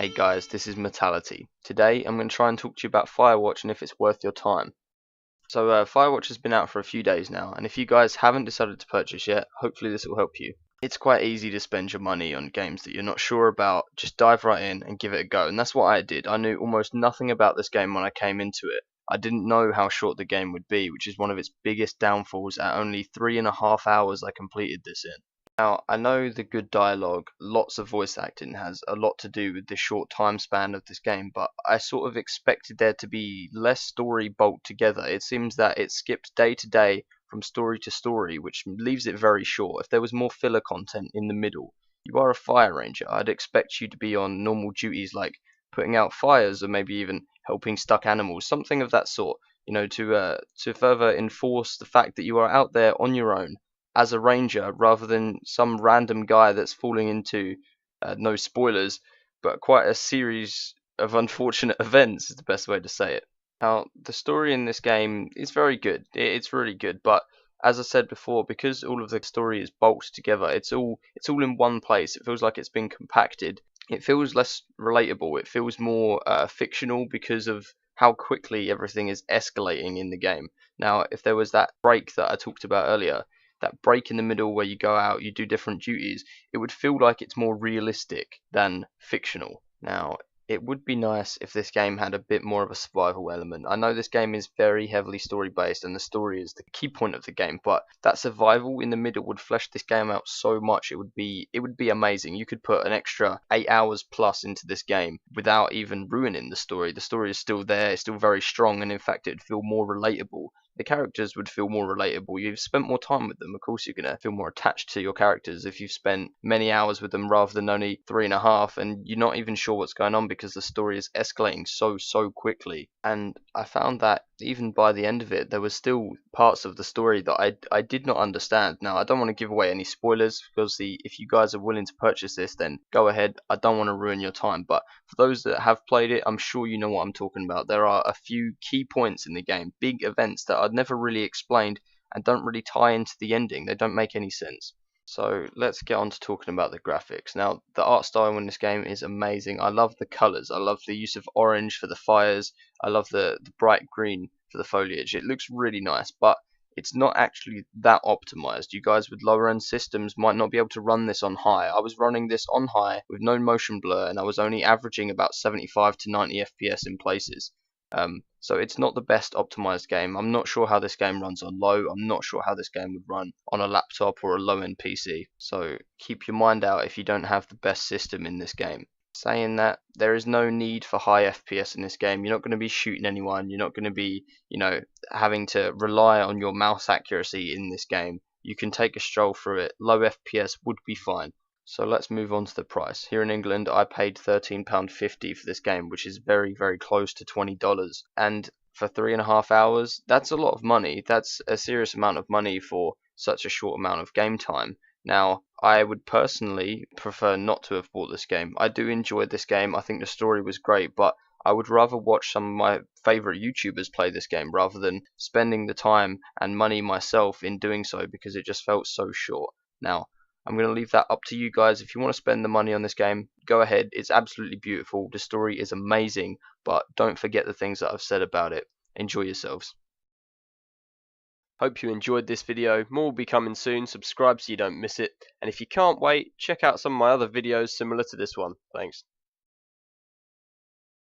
Hey guys, this is Metalliti. Today I'm going to try and talk to you about Firewatch and if it's worth your time. So Firewatch has been out for a few days now, and if you guys haven't decided to purchase yet, hopefully this will help you. It's quite easy to spend your money on games that you're not sure about. Just dive right in and give it a go, and that's what I did. I knew almost nothing about this game when I came into it. I didn't know how short the game would be, which is one of its biggest downfalls. At only 3.5 hours I completed this in. Now, I know the good dialogue, lots of voice acting has a lot to do with the short time span of this game, but I sort of expected there to be less story bolted together. It seems that it skips day to day from story to story, which leaves it very short. If there was more filler content in the middle, you are a fire ranger. I'd expect you to be on normal duties like putting out fires or maybe even helping stuck animals, something of that sort, to further enforce the fact that you are out there on your own as a ranger rather than some random guy that's falling into no spoilers, but quite a series of unfortunate events is the best way to say it. Now, the story in this game is very good. It's really good, but as I said before, because all of the story is bulked together, it's all in one place. It feels like it's been compacted. It feels less relatable. It feels more fictional because of how quickly everything is escalating in the game. Now, if there was that break that I talked about earlier, that break in the middle where you go out, you do different duties, it would feel like it's more realistic than fictional. Now, it would be nice if this game had a bit more of a survival element. I know this game is very heavily story based and the story is the key point of the game, but that survival in the middle would flesh this game out so much. It would be amazing. You could put an extra 8 hours plus into this game without even ruining the story. The story is still there, it's still very strong, and in fact it'd feel more relatable. The characters would feel more relatable. You've spent more time with them. Of course, you're going to feel more attached to your characters if you've spent many hours with them rather than only 3.5, and you're not even sure what's going on because the story is escalating so quickly. And I found that even by the end of it, there was still parts of the story that I did not understand. Now, I don't want to give away any spoilers because if you guys are willing to purchase this, then go ahead. I don't want to ruin your time, but for those that have played it, I'm sure you know what I'm talking about. There are a few key points in the game, big events that I'd never really explained and don't really tie into the ending. They don't make any sense. So let's get on to talking about the graphics. Now, the art style in this game is amazing. I love the colours. I love the use of orange for the fires. I love the bright green for the foliage. It looks really nice, but it's not actually that optimized. You guys with lower end systems might not be able to run this on high. I was running this on high with no motion blur, and I was only averaging about 75 to 90 FPS in places. So it's not the best optimized game. I'm not sure how this game runs on low. I'm not sure how this game would run on a laptop or a low-end PC. So keep your mind out if you don't have the best system in this game. Saying that, there is no need for high FPS in this game. You're not going to be shooting anyone. You're not going to be, having to rely on your mouse accuracy in this game. You can take a stroll through it. Low FPS would be fine. So let's move on to the price. Here in England, I paid £13.50 for this game, which is very close to $20. And for 3.5 hours, that's a lot of money. That's a serious amount of money for such a short amount of game time. Now, I would personally prefer not to have bought this game. I do enjoy this game. I think the story was great, but I would rather watch some of my favorite YouTubers play this game rather than spending the time and money myself in doing so because it just felt so short. Now, I'm going to leave that up to you guys. If you want to spend the money on this game, go ahead. It's absolutely beautiful. The story is amazing, but don't forget the things that I've said about it. Enjoy yourselves. Hope you enjoyed this video. More will be coming soon. Subscribe so you don't miss it. And if you can't wait, check out some of my other videos similar to this one. Thanks.